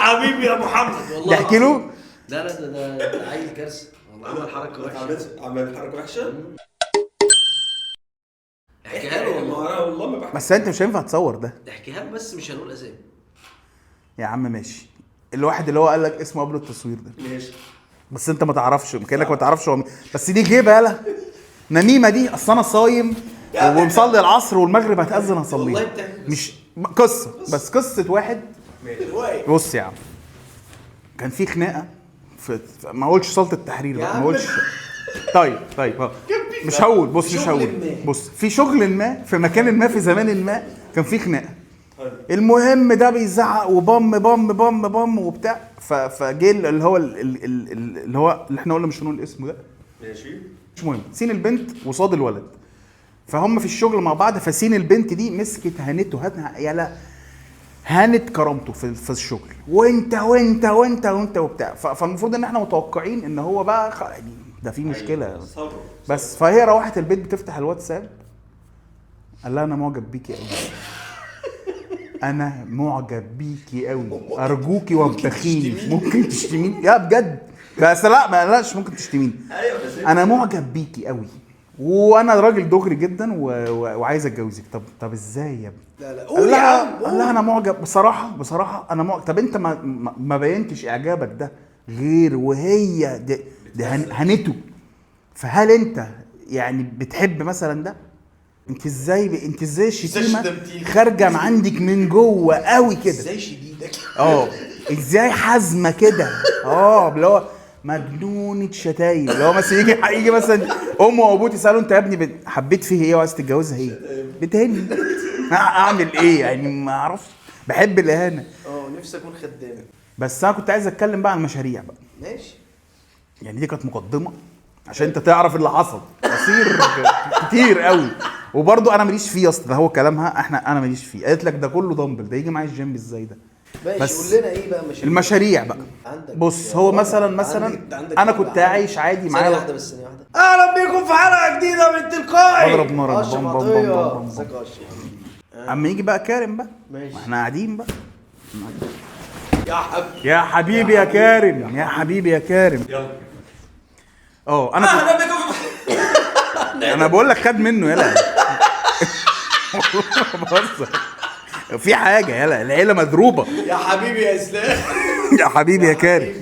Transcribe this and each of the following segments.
حبيبي يا محمد والله. تحكي له؟ لا ده عيل كارثه والله، عمل حركه وحشه. عمل حركه وحشه. احكيها له والله. والله ما بحكي. بس انت مش هينفع تصور ده. احكيها له بس مش هنقول اسامي. يا عم ماشي. الواحد اللي هو قال لك اسمه قبل التصوير ده ماشي. بس انت ما تعرفش، كانك ما تعرفش هو مين. بس دي جيبه يالا نميمه دي. اصل انا صايم ومصلي العصر والمغرب هتأذن هصليها. مش قصه بس قصه واحد. بص يا عم، كان في خناقه ما اقولش صاله التحرير بقى، ما اقولش. طيب مش هقول. بص مش هقول. بص في شغل ما في مكان ما في زمان ما كان في خناقه. المهم ده بيزعق وبم بم بم بم وبتاع. فجه اللي هو اللي احنا قلنا مش هنقول اسمه ده. ماشي مش مهم. سين البنت وصاد الولد، فهم في الشغل مع بعض. فسين البنت دي مسكت هانته يلا هانت كرامته في الشغل، وانت وانت وانت وانت وبتاع. فالمفروض ان احنا متوقعين ان هو بقى يعني ده في مشكله. بس فهي روحت البيت بتفتح الواتساب، قال لها انا معجب بيكي قوي. انا معجب بيكي قوي، ارجوكي وابتخيني. ممكن تشتميني يا بجد؟ بس لا ما قالش ممكن تشتميني. انا معجب بيكي قوي وانا راجل دغري جدا وعايز اتجوزك. طب ازاي يا ابني؟ لا قول يا عم. قال لها انا معجب بصراحه انا معجب. طب انت ما بينتش اعجابك ده غير وهي دي هنته. فهل انت يعني بتحب مثلا ده؟ انت ازاي الشتيمه خارجه من عندك من جوه قوي كده؟ ازاي شديدك؟ ازاي حازمه كده؟ اللي هو مجنونه شتايم. اللي هو مثلا يجي مثلا امه وابوه يسالوا انت يا ابني حبيت فيه ايه وعايز تتجوزها ايه؟ بتهني. اعمل ايه يعني؟ ما اعرفش، بحب الاهانه. نفسي اكون خدام. بس انا كنت عايز اتكلم بقى عن المشاريع بقى. ماشي. يعني دي كانت مقدمه عشان انت تعرف اللي حصل. عصير كتير قوي. وبرضه انا ماليش فيه اصلا، ده هو كلامها انا ماليش فيه. قالت لك ده كله دمبل، ده يجي معايا الجيم ازاي ده؟ بس قول لنا ايه بقى المشاريع بقى. بص هو مثلا انا كنت عايش عادي معايا. واحده بس ثانيه واحده. اهلا بيكم في حلقه جديده من تلقائي. اضرب نار. ازيك يا اشرف؟ اما يجي بقى كارم بقى، احنا قاعدين بقى. يا حبيبي يا كارم، يا حبيبي يا كارم. يلا. انا اهلا بيكم انا بقول لك خد منه يلا. بص في حاجه يلا، العيله مضروبه. يا حبيبي يا اسلام. يا حبيبي يا كارم.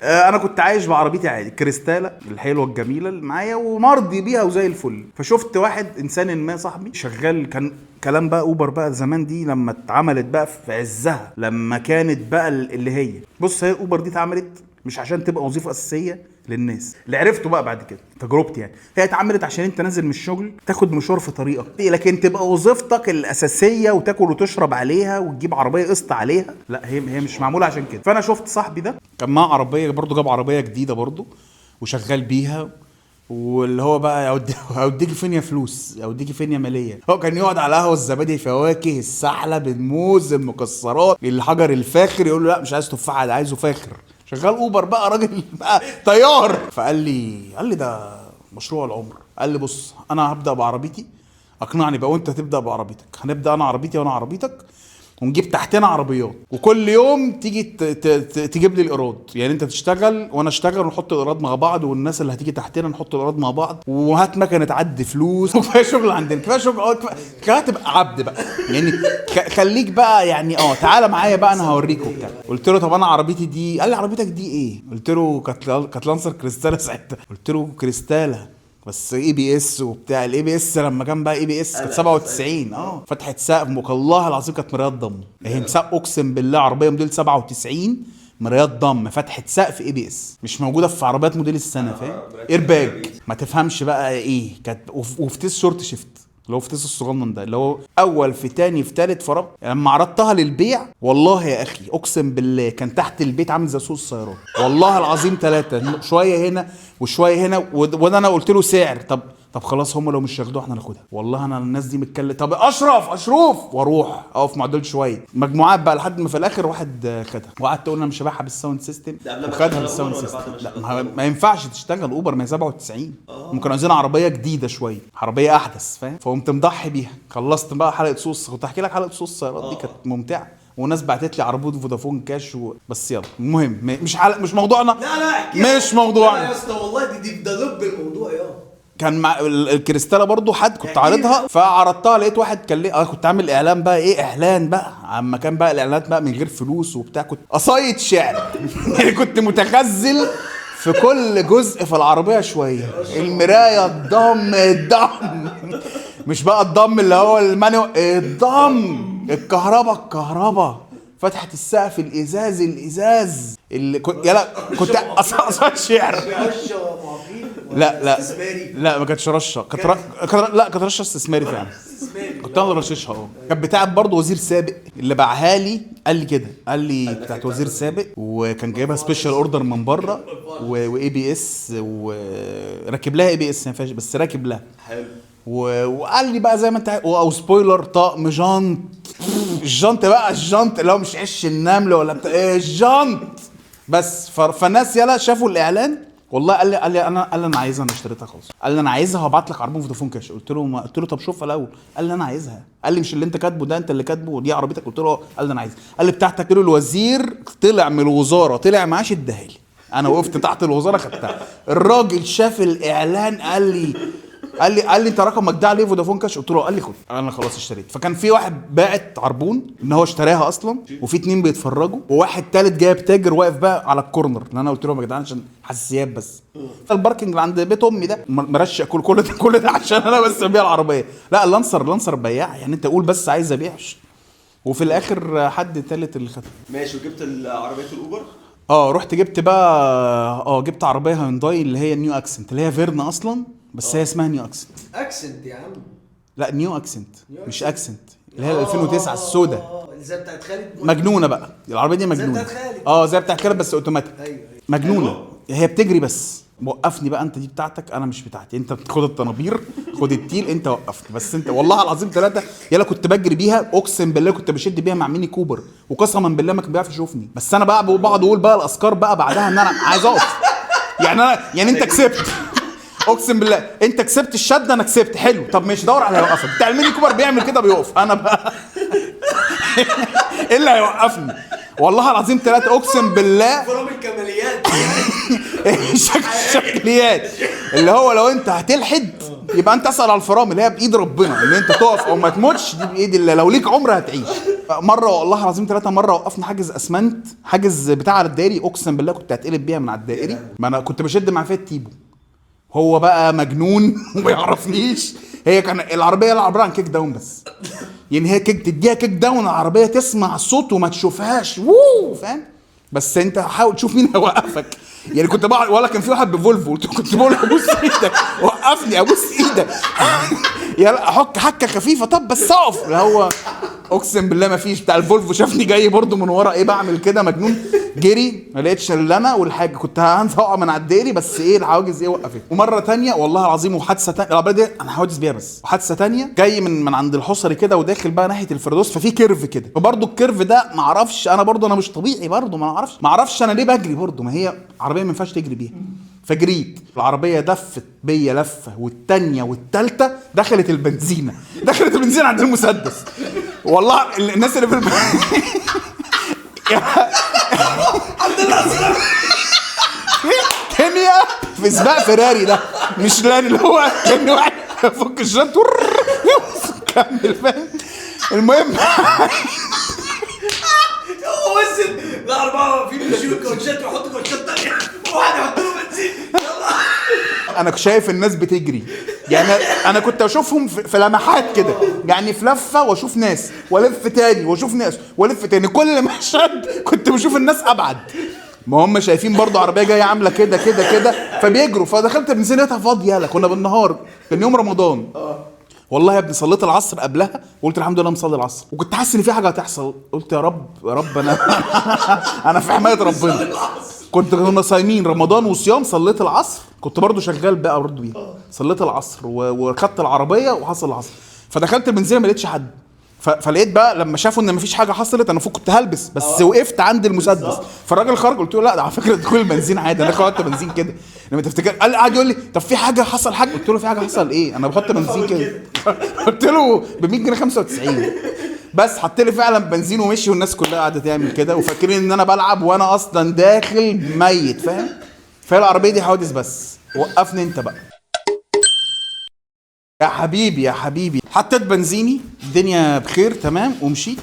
انا كنت عايش بعربيتي عادي، كريستاله الحلوه الجميله اللي معايا ومرضي بيها وزي الفل. فشفت واحد انسان ما صاحبي شغال، كان كلام بقى اوبر بقى زمان دي لما اتعملت بقى في عزها، لما كانت بقى اللي هي بص هي اوبر دي اتعملت مش عشان تبقى وظيفه اساسيه للناس. اللي عرفته بقى بعد كده تجربتي يعني، هي اتعملت عشان انت نازل من الشغل تاخد مشوار في طريقك، لكن تبقى وظيفتك الاساسيه وتاكل وتشرب عليها وتجيب عربيه قسط عليها. لا هي مش معموله عشان كده. فانا شفت صاحبي ده كان معاه عربيه برضو، جاب عربيه جديده برضو وشغال بيها، واللي هو بقى اوديكي فين يا فلوس، اوديكي فين يا ماليه. هو كان يقعد على قهوه الزبادي، فواكه، السحلب، الموز، المكسرات، الحجر الفاخر، يقول له لا مش عايز تفاحه، ده عايزه فاخر. شغال اوبر بقى، راجل بقى طيار. فقال لي ده مشروع العمر. قال لي بص انا هبدا بعربيتي، اقنعني بقى وانت هتبدا بعربيتك. هنبدا انا عربيتي وانا عربيتك، ونجيب تحتنا عربيات، وكل يوم تيجي تجيب لي الايراد. يعني انت تشتغل وانا اشتغل ونحط الايراد مع بعض، والناس اللي هتيجي تحتنا نحط الايراد مع بعض، وهات مكنه تعدي فلوس. وكفايه شغل عندنا، كفايه شغل، كفايه تبقى عبد بقى يعني. خليك بقى يعني تعالى معايا بقى انا هوريك وبتاع. قلت له طب انا عربيتي دي، قال لي عربيتك دي ايه؟ قلت له كانت لانسر كريستاله ساعتها. قلت له كريستاله بس اي بي اس وبتاع. الاي بي اس لما كان بقى اي بي اس كانت 97 فتحت سقف، والله العظيم كانت مرايات ضم. هي اقسم بالله عربيه موديل 97 مرايات ضم، فتحت سقف اي بي اس مش موجوده في عربيات موديل السنه، فاهم؟ ايرباج ما تفهمش بقى ايه كانت. وفتيس شورت شيفت اللي هو فتيس الصغنن ده، اللي هو اول في تاني في تالت فرب. لما عرضتها للبيع والله يا اخي اقسم بالله كان تحت البيت عامل زي سوق السيارات والله العظيم. 3 شويه هنا وشويه هنا، وانا انا قلت له سعر. طب خلاص هم لو مش ياخدوها احنا ناخدها. والله انا الناس دي متكلم. طب اشرف واروح اقف معدل شويه مجموعات بقى، لحد ما في الاخر واحد خدها، وقعدت اقول انا مش هبيعها بالساوند سيستم، وخدها بالساوند سيستم. لا ما ينفعش تشتغل اوبر، ما هي 97. ممكن عايزين عربيه جديده شويه، عربيه احدث، فاهم؟ فقمت مضحي بيها. خلصت بقى حلقه صوص، كنت احكي لك حلقه صوص السيارات دي كانت ممتعه. وناس بعتت لي عربون فودافون كاش بس يلا المهم مش موضوعنا. لا مش موضوعنا يا اسطى والله دي ده لب الموضوع يا كان مع الكريستاله برضو حد كنت عارضها فعرضتها لقيت واحد كان ليه كنت عامل اعلان بقى ايه اعلان بقى عما كان بقى الاعلانات بقى من غير فلوس وبتاع كنت قصايد شعر يعني كنت متخزل في كل جزء في العربيه شويه المرايه الضم مش بقى الضم اللي هو المانيو الضم الكهرباء فتحت السقف الازاز اللي كنت يلا كنت قصايد شعر لا ما كانتش رشه كانت رشه استثماري فعلا كنت انا رششها كانت بتاعت برضه وزير سابق اللي باعها لي قال لي كده قال لي بتاعت وزير سابق وكان جايبها سبيشال اوردر من بره واي بي اس وراكب لها اي بي اس ما فيهاش بس راكب لها حلو وقال لي بقى زي ما انت او سبويلر طقم جانت الجانت بقى الجانت اللي هو مش عش النمل ولا بتاع الجانت بس فالناس يلا شافوا الاعلان والله قال لي انا عايزها انا اشتريتها خلاص قال لي انا عايزها وهبعت لك عربون فودافون كاش قلت له طب شوفها الاول قال لي انا عايزها قال لي مش اللي انت كاتبه ده انت اللي كاتبه ودي عربيتك قلت له قال لي انا عايزها قال لي بتاعتك له الوزير طلع من الوزاره طلع معاش اداها لي انا وقفت تحت الوزاره خدتها الراجل شاف الاعلان قال لي انت رقمك ده عليه فودافون كاش قلت له قال لي خد انا خلاص اشتريت فكان في واحد باعت عربون ان هو اشتراها اصلا وفي 2 بيتفرجوا وواحد ثالث جايب تاجر واقف بقى على الكورنر اللي انا قلت لهم يا جدعان عشان حساسيات بس الباركنج اللي عند بيت امي ده مرشق كل ده عشان انا بس ابيع العربيه لا اللانسر بياع يعني انت قول بس عايز ابيعش وفي الاخر حد ثالث اللي خدها ماشي وجبت العربيه الاوبر رحت جبت بقى جبت عربيه هيونداي اللي هي نيو اكسنت اللي هي فيرنا اصلا بس هي اسمها نيو اكسنت يا عم لا نيو اكسنت مش اكسنت اللي هي 2009 السوداء زي بتاعت خالد مجنونه بقى العربيه دي مجنونه زي بتاعت خالد زي بتاعت خالد بس اوتوماتيك ايوه مجنونه هي بتجري بس وقفني بقى انت دي بتاعتك انا مش بتاعتي انت خد الطنابير خد التيل انت وقفني بس انت والله العظيم 3 يلا كنت بجري بيها اقسم بالله كنت بشد بيها مع ميني كوبر وقسما بالله ما كان بيعرف يشوفني بس انا بقى بقعد اقول بقى الاذكار بقى بعدها ان انا عايز اقف يعني انت كسبت اقسم بالله انت كسبت الشد انا كسبت حلو طب ماشي دور على هيوقفك بتاع الميني كوبر بيعمل كده بيقف انا بقى ايه اللي هيوقفني والله العظيم 3 اقسم بالله برامج الكماليات شكليات اللي هو لو انت هتلحد يبقى انت اسال على الفرامل اللي هي بايد ربنا ان انت تقف او ما تموتش دي بايد الله لو ليك عمر هتعيش مره والله العظيم 3 مره وقفنا حاجز اسمنت حاجز بتاع على الدائري اقسم بالله كنت هتقلب بيها من على الدائري ما انا كنت بشد مع فيها تيبو هو بقى مجنون وما يعرفنيش هي كان العربيه عباره عن كيك داون بس يعني هي كيك تديها كيك داون العربيه تسمع الصوت وما تشوفهاش فاهم بس انت حاول تشوف مين هيوقفك يعني كنت بقى ولا كان في واحد بفولفو كنت بقول له ابوس ايدك وقفني ابوس ايدك يلا احك حكه خفيفه طب بس اقف اللي هو اقسم بالله ما فيش بتاع الفولفو شافني جاي برضو من ورا بعمل كده مجنون جري ما لقيتش الا انا والحاجه كنت هنزل اقع من على الدائري بس الحواجز وقفت ومره تانية والله العظيم وحادثه تانية العربيه دي انا حوادث بيها بس وحادثه تانية جاي من عند الحصري كده وداخل بقى ناحيه الفردوس ففي كيرف كده فبرضو الكيرف ده ما اعرفش انا برضو انا مش طبيعي برضو ما اعرفش انا ليه بجري برضو ما هي عربيه ما ينفعش تجري بيها فجريت العربيه دفت بيا لفه والتانية والتالتة دخلت البنزينه عند المسدس والله الناس اللي في كيميا في سباق فيراري ده مش لان اللي هو كان واحد فك الجنط كمل فاهم المهم هو وصل لا 4 في بيشيلوا الكاوتشات ويحطوا كاوتشات تانية وواحد يحط له بنزين يلا انا شايف الناس بتجري يعني انا كنت اشوفهم في لمحات كده يعني في لفه واشوف ناس والف تاني واشوف ناس والف تاني كل مشهد كنت بشوف الناس ابعد ما هم شايفين برضو عربيه جايه عامله كده فبيجروا فدخلت بنزينتها فاضيه لا كنا بالنهار كان يوم رمضان والله يا ابني صليت العصر قبلها وقلت الحمد لله مصلي العصر وكنت حاسس ان في حاجه هتحصل قلت يا رب انا في حمايه ربنا كنا صايمين رمضان وصيام صليت العصر كنت برضو شغال بقى برضو بيها صليت العصر وخدت العربيه وحصل العصر فدخلت البنزينه ما لقيتش حد فلقيت بقى لما شافوا ان مفيش حاجه حصلت انا كنت هلبس بس وقفت عند المسدس فالراجل خرج قلت له لا ده على فكره دخول البنزين عادي انا خدت بنزين كده لما تفتكر قعد يقول لي طب في حاجه حصل حاجه قلت له في حاجه حصل ايه انا بحط بنزين كده قلت له ب 100 جنيه 95 بس حط لي فعلا بنزين ومشي، والناس كلها قاعده تعمل كده وفاكرين ان انا بلعب وانا اصلا داخل ميت، فاهم؟ فهي العربيه دي حوادث بس. وقفني انت بقى يا حبيبي يا حبيبي. حطيت بنزيني، الدنيا بخير تمام ومشيت.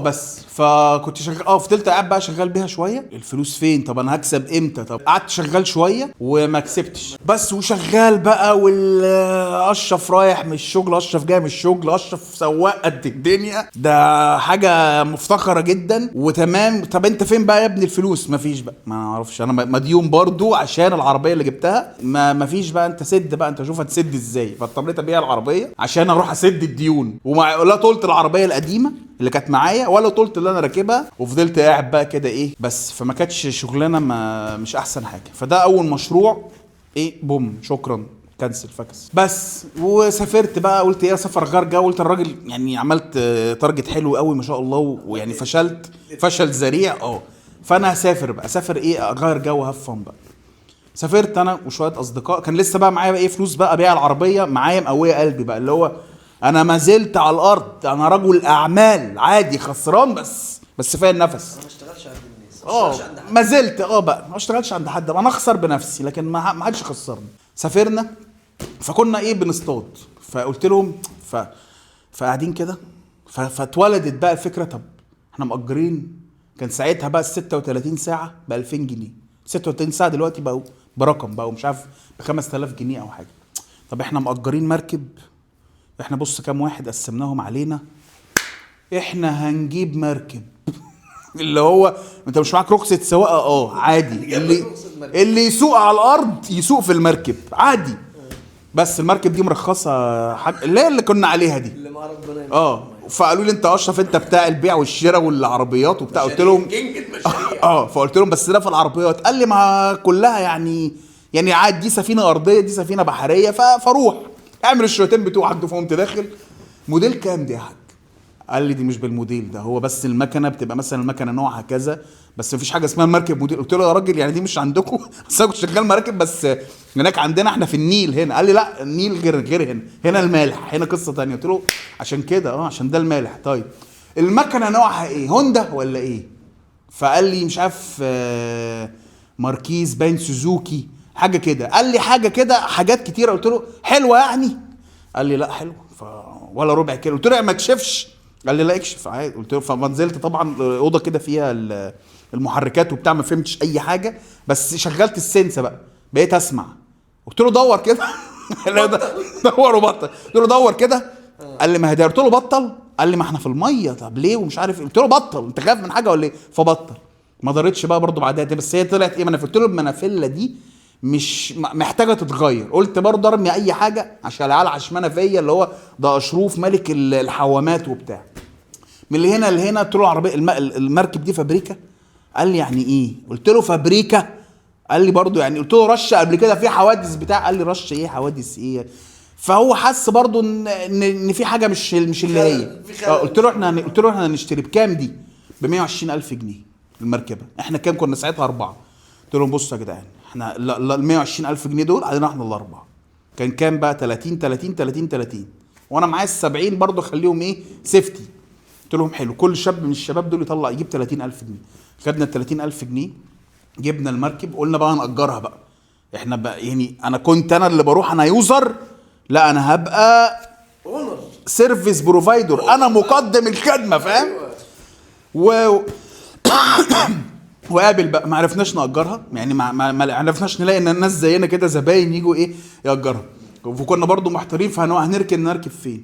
بس فكنت شغال فضلت قاعد بقى شغال بيها شويه. الفلوس فين؟ طب انا هكسب امتى؟ طب قعدت شغال شويه وما كسبتش بس، وشغال بقى. والاشرف رايح من الشغل، اشرف جاي من الشغل، اشرف سواق قد الدنيا، ده حاجه مفتخره جدا وتمام. طب انت فين بقى يا ابني الفلوس؟ مفيش بقى، ما اعرفش، انا مديون برضو عشان العربيه اللي جبتها. مفيش بقى، انت سد بقى، انت شوف هتسد ازاي. فاضطريت ابيع العربيه عشان اروح اسد الديون. لا طولت العربيه القديمه اللي كانت معايا ولا طولت اللي انا راكبها، وفضلت قاعد بقى كده بس. فما كانتش شغلانه مش احسن حاجه. فده اول مشروع بوم، شكرا، كنسل فاكس بس. وسافرت بقى، قلت سفر غير جو. قلت الراجل يعني عملت تارجت حلو قوي ما شاء الله، ويعني فشلت فشل ذريع. فانا هسافر بقى، اغير جو، هفن بقى. سافرت انا وشويه اصدقاء، كان لسه بقى معايا فلوس بقى ابيع العربيه، معايا مقويه قلبي بقى، اللي هو انا ما زلت على الارض، انا رجل اعمال عادي خسران بس فيا النفس. ما اشتغلش عند الناس، ما زلت بقى ما اشتغلش عند حد، انا اخسر بنفسي لكن ما حدش خسرني. سافرنا، فكنا بنصطاد. فقلت لهم فقاعدين كده، فاتولدت بقى الفكره. طب احنا مأجرين، كان ساعتها بقى 36 ساعه ب 2000 جنيه. 36 ساعه دلوقتي بقوا برقم، بقوا مش عارف ب 5000 جنيه او حاجه. طب احنا مأجرين مركب، احنا بص كام واحد قسمناهم علينا، احنا هنجيب مركب. اللي هو انت مش معاك رخصه سواقه؟ عادي، اللي يسوق على الارض يسوق في المركب عادي. بس المركب دي مرخصه حاجه اللي كنا عليها دي، اللي مع ربنا. فقالوا لي انت اشرف، انت بتاع البيع والشراء والعربيات وبتاع. قلت لهم فقلت لهم بس ده في العربيات. قال لي ما كلها يعني عادي، دي سفينه ارضيه، دي سفينه بحريه، فروح اعمل الشويتين بتوعك. فقمت داخل. موديل كام دي يا حاج؟ قال لي دي مش بالموديل ده، هو بس المكنه بتبقى مثلا المكنه نوعها كذا، بس مفيش حاجه اسمها المركب موديل. قلت له يا راجل يعني دي مش عندكم؟ اصل انا كنت شغال مراكب بس هناك عندنا احنا في النيل هنا. قال لي لا، النيل غير هنا المالح، هنا قصه ثانيه. قلت له عشان كده عشان ده المالح. طيب المكنه نوعها ايه؟ هوندا ولا ايه؟ فقال لي مش عارف ماركيز باين سوزوكي حاجه كده. قال لي حاجه كده، حاجات كتيره. قلت له حلوه يعني؟ قال لي لا حلوه ولا ربع كيلو. قلت له ما تكشفش؟ قال لي لا اكشف عادي. قلت له فما نزلت طبعا اوضه كده فيها المحركات وبتاع، ما فهمتش اي حاجه بس شغلت السنسه بقى، بقيت اسمع. قلت له دور كده. دور وبطل. قلت له دور كده. قال لي ما هدار. قلت له بطل. قال لي ما احنا في الميه. طب ليه ومش عارف. قلت له بطل، انت خايف من حاجه ولا ايه؟ فبطل. ما ضرتش بقى برضو بعدها دي، بس هي طلعت منافله. قلت له المنافله دي مش محتاجه تتغير. قلت برضه ارمي اي حاجه عشان العيال عشمانه فيا، اللي هو ده اشروف ملك الحوامات وبتاع. من اللي هنا لهنا. قلت له العربيه المركب دي فابريكا؟ قال لي يعني ايه؟ قلت له فابريكا. قال لي برضه يعني. قلت له رش قبل كده في حوادث بتاع؟ قال لي رش ايه حوادث ايه؟ فهو حس برضه ان في حاجه مش اللي هي. قلت له احنا هنشتري بكام دي؟ ب 120,000 جنيه المركبه. احنا كام كنا ساعتها؟ 4. قلت لهم بصوا يا جدعان، احنا ال 120,000 جنيه دول علينا احنا الاربعه. كان كام بقى؟ 30 وانا معايا ال 70 برضه، خليهم سيفتي. قلت لهم حلو، كل شاب من الشباب دول يطلع يجيب 30,000 جنيه. خدنا ال 30,000 جنيه، جبنا المركب، قلنا بقى هنأجرها بقى. احنا بقى يعني انا اللي بروح انا يوزر، لا انا هبقى اونر سيرفيس بروفايدر، انا مقدم الخدمه، فاهم؟ وقابل بقى. ما عرفناش نأجرها يعني، ما عرفناش نلاقي ان الناس زينا كده زباين يجوا يأجرها. وكنا برضو محتارين هنركن فين.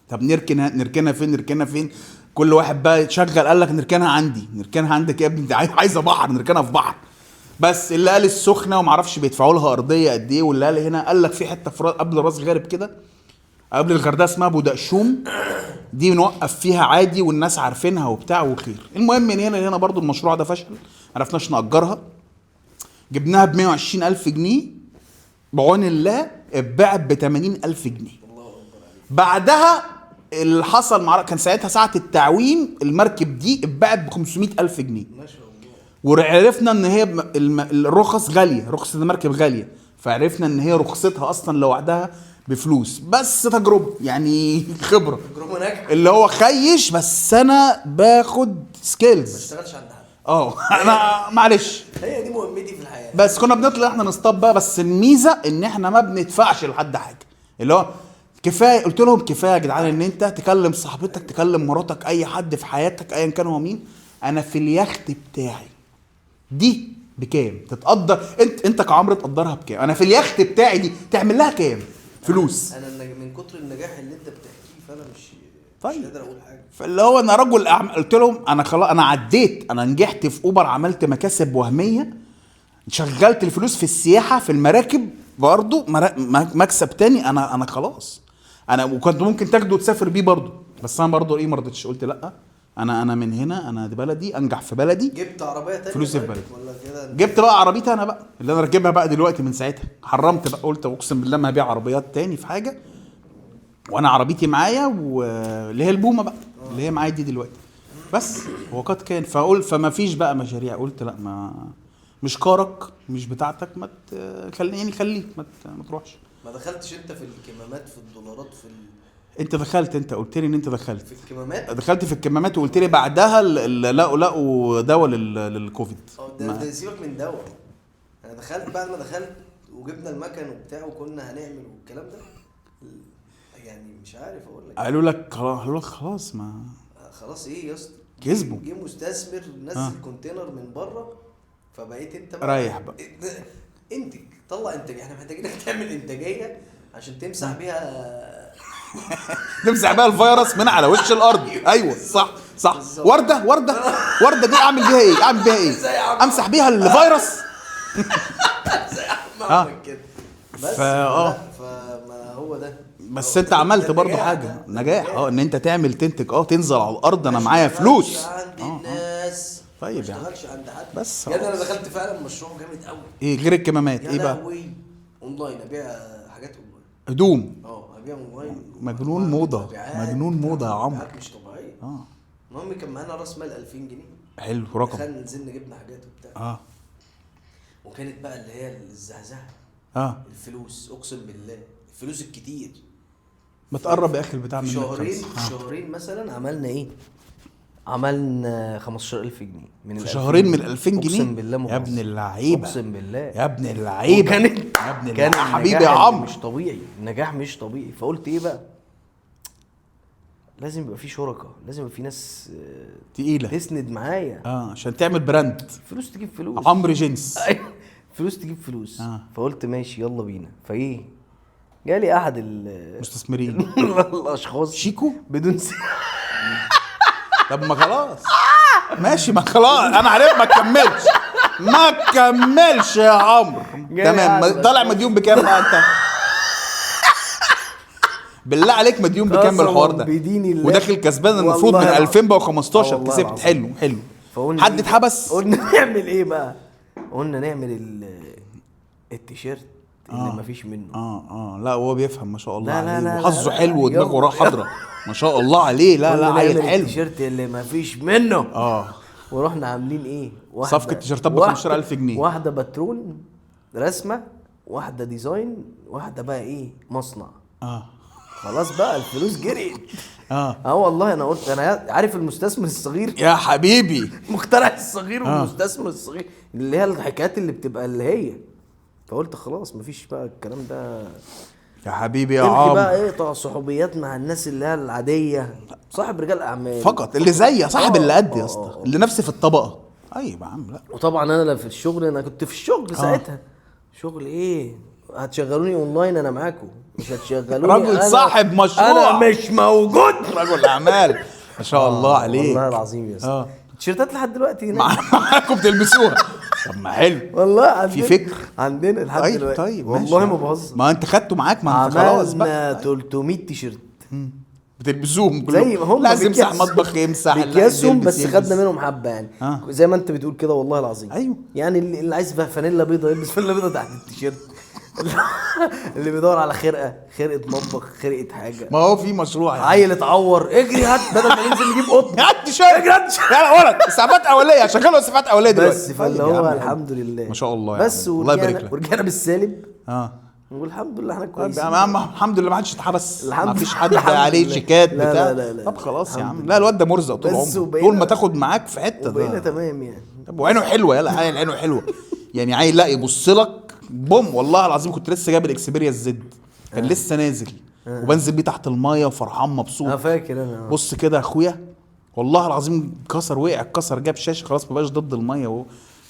طب نركنها فين؟ كل واحد بقى يتشغل. قال لك نركنها عندي. نركنها عندك يا ابني؟ انت عايزه بحر، نركنها في بحر. بس اللي قال السخنه وما اعرفش بيدفعوا لها ارضيه قد ايه، واللي قال هنا قال لك في حته قبل راس غارب كده، قبل الغردقه، اسمها ابو دقشوم، دي بنوقف فيها عادي والناس عارفينها وبتاع وخير. المهم من هنا لهنا برضو المشروع ده فشل، عرفناش نأجرها. جبناها ب 120,000 جنيه بعون الله، اتباعت ب 80,000 جنيه. بعدها اللي حصل كان ساعتها ساعة التعويم المركب دي اتباعت ب 500,000 جنيه. ما شاء الله. وعرفنا ان هي الرخص غالية، رخصة المركب غالية، فعرفنا ان هي رخصتها اصلا لوحدها بفلوس، بس تجربه يعني خبره، تجربه ناجحه. اللي هو خيش، بس انا باخد ما سكيلز. اشتغلش عند حد. انا معلش، هي دي مهمتي في الحياه. بس كنا بنطلع احنا نصطاد بقى، بس الميزه ان احنا ما بندفعش لحد حاجه، اللي هو كفايه. قلت لهم كفايه يا جدعان ان انت تكلم صاحبتك، تكلم مراتك، اي حد في حياتك ايا كان هو مين، انا في اليخت بتاعي دي بكام تتقدر، انت كعمرو تقدرها بكام، انا في اليخت بتاعي دي تعمل لها كام فلوس. انا من كتر النجاح اللي انت بتحكيه فانا مش طيب. قادر اقول حاجه. فاللي هو انا رجل اعمال، قلت لهم انا خلاص، انا عديت، انا نجحت في اوبر، عملت مكاسب وهميه، شغلت الفلوس في السياحه، في المراكب برضو مكسب تاني. انا خلاص، انا وكنت ممكن تاخده وتسافر بيه برضو، بس انا برضو ايه ما رضيتش، قلت لا، انا من هنا، انا دي بلدي، انجح في بلدي. جبت عربيه تانية فلوسي في بلدي. ولا كده؟ جبت بقى عربيتي انا بقى اللي انا راكبها بقى دلوقتي، من ساعتها حرمت بقى، قلت اقسم بالله ما هبيع عربيات تاني في حاجه، وانا عربيتي معايا، واللي هي البومه بقى اللي هي معايا دي دلوقتي. بس هو قد كان، فما فيش بقى مشاريع، قلت لا، ما مش كارك، مش بتاعتك، ما يعني خليك ما تروحش. ما دخلتش انت في الكمامات، في الدولارات، انت دخلت، انت قلت لي ان انت دخلت في الكمامات. دخلت في الكمامات، وقلت لي بعدها لقوا دواء للكوفيد. ده سيبك من دواء. انا دخلت بعد ما دخلت وجبنا المكن وبتاع وكنا هنعمل والكلام ده، يعني مش عارف اقول لك. قالوا لك خلاص، ما خلاص ايه يا اسطى، كسبوا. جه مستثمر نزل كونتينر من بره، فبقيت انت بقى رايح بقى انتج، طلع انتاج. احنا محتاجينك تعمل انتاجيه عشان تمسح بيها تمسح بيها الفيروس من على وش الارض. ايوه صح. ورده دي اعمل بيها ايه امسح بيها الفيروس زي احمد كده. بس فما هو ده. بس انت عملت برضو حاجه نجاح، ان انت تنتج، تنزل على الارض، انا معايا فلوس. عند الناس. طيب ما اشتغلش عند حد. بس يعني انا دخلت فعلا مشروع جامد قوي. ايه غير الكمامات؟ ايه بقى؟ اونلاين، ابيع حاجات اونلاين، هدوم. ابيع اونلاين. مجنون موضه يا عمرو. مش طبيعيه. المهم كان معانا راس مال 2000 جنيه. حلو رقم. دخلنا نزلنا جبنا حاجات وبتاع. وكانت بقى اللي هي الزهزهه. الفلوس، اقسم بالله الفلوس الكتير. ما تقرب يا اخي البتاع من شهرين مثلا عملنا ايه؟ عملنا 15000 جنيه من في شهرين من 2000 جنيه. اقسم بالله يا ابن اللعيبه، اقسم بالله يا ابن اللعيبه، كان حبيبي يا عمرو، مش طبيعي، النجاح مش طبيعي. فقلت ايه بقى، لازم يبقى في شركاء، لازم يبقى في ناس تقيله تسند معايا، عشان تعمل براند. فلوس تجيب فلوس، عمرو جنس. فلوس تجيب فلوس. فقلت ماشي يلا بينا. فايه جالي احد المستثمرين الاشخاص شيكو بدون طب ما خلاص ماشي، ما خلاص انا عارف، ما تكملش يا عمرو. تمام. طالع مديون بكام بقى انت؟ بالله عليك مديون بكام بالحوار ده؟ وداخل كسبان المفروض من 2015 كسبت. حلو. حد اتحبس؟ قلنا نعمل ايه بقى؟ قلنا نعمل التيشيرت اللي مفيش منه. لا هو بيفهم ما شاء الله عليه، وحظه حلو ودماغه حاضره ما شاء الله عليه. لا عيل حلو. التيشيرت اللي مفيش منه. ورحنا عاملين ايه؟ صفقه تيشيرتات ب 15000 جنيه. واحده باترون رسمه، واحده ديزاين، واحده بقى ايه مصنع. خلاص بقى الفلوس جريت. والله انا قلت انا عارف المستثمر الصغير يا حبيبي، مخترع الصغير والمستثمر الصغير، اللي هي الحكايات اللي بتبقى اللي هي. فقلت خلاص مفيش بقى الكلام ده يا حبيبي يا عمرو. بقى اقطع صحوبيات مع الناس اللي هي العاديه، صاحب رجال اعمال فقط، اللي زي صاحب اللي قد يا اسطى، اللي نفسي في الطبقه. ايوه يا عم. لا وطبعا انا في الشغل، انا كنت في الشغل ساعتها. شغل ايه؟ هتشغلوني اونلاين انا معاكم، مش هتشغلوني رجل صاحب مشروع، انا مش موجود، رجل اعمال ما شاء الله عليه. والله العظيم يا اسطى. التيشيرتات لحد دلوقتي معاكم بتلبسوها. طب ما حلو والله، في فكر عندنا لحد دلوقتي. طيب والله ما بهزر. ما انت خدته معاك، ما انت خلاص بقى. عملنا 300 تيشيرت بتلبسوهم زي ما هم، لازم يمسح مطبخ، يمسح بكياسهم، بس خدنا منهم حبه يعني. زي ما انت بتقول كده والله العظيم. ايوه يعني اللي عايز فانيلا بيضه يلبس فانيلا بيضه تحت التيشيرت. اللي بيدور على خرقه مطبخ، خرقه حاجه. ما هو في مشروع يعني. عيل اتعور، اجري هات، بدل ما ننزل نجيب قطن هات تيشيرت، اجري هات يلا ولد. اسعافات اوليه، شغلوا اسعافات اوليه دلوقتي. بس فاللي هو الحمد لله ما شاء الله بس. الله يبارك لك. ورجعنا بالسالب. والحمد لله احنا كويسين. الحمد لله ما حدش اتحبس، ما فيش حد الحمد عليه لله. شيكات لا بتاع. لا لا طب خلاص يا عم، الحمد لا الواد ده مرزق طول بس عمره، طول ما تاخد معاك في حته وبقينا ده. تمام يعني. طب وعينه حلوه، يلا عيل عينه حلوه يعني، عيل لا يبص لك بوم. والله العظيم كنت لسه جايب الاكسبيريا الزد، كان لسه نازل وبنزل بيه تحت المايه وفرحان مبسوط. فاكر انا. بص كده يا اخويا، والله العظيم كسر، وقع اتكسر، جاب شاشه خلاص ما بقاش ضد المايه.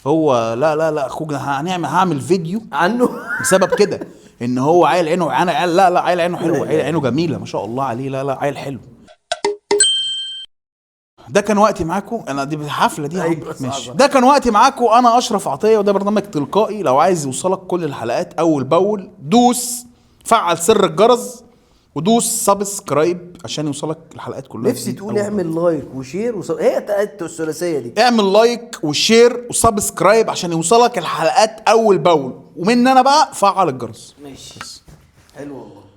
هو لا لا لا اخوك، هعمل فيديو عنه بسبب كده، ان هو عيل عينه، انا عيل لا لا عيل عينه حلو، عيل عينه جميله ما شاء الله عليه، لا لا عيل حلو. ده كان وقتي معاكم، انا دي الحفله دي أيوة ماشي. ده كان وقتي معاكم، انا اشرف عطيه، وده برنامج تلقائي. لو عايز يوصلك كل الحلقات اول باول، دوس فعل سر الجرس ودوس سبسكرايب عشان يوصلك الحلقات كلها. نفسي تقول اعمل لايك وشير هي الثلاثيه دي. اعمل لايك وشير وسبسكرايب عشان يوصلك الحلقات اول باول، ومن انا بقى فعل الجرس. ماشي حلو والله.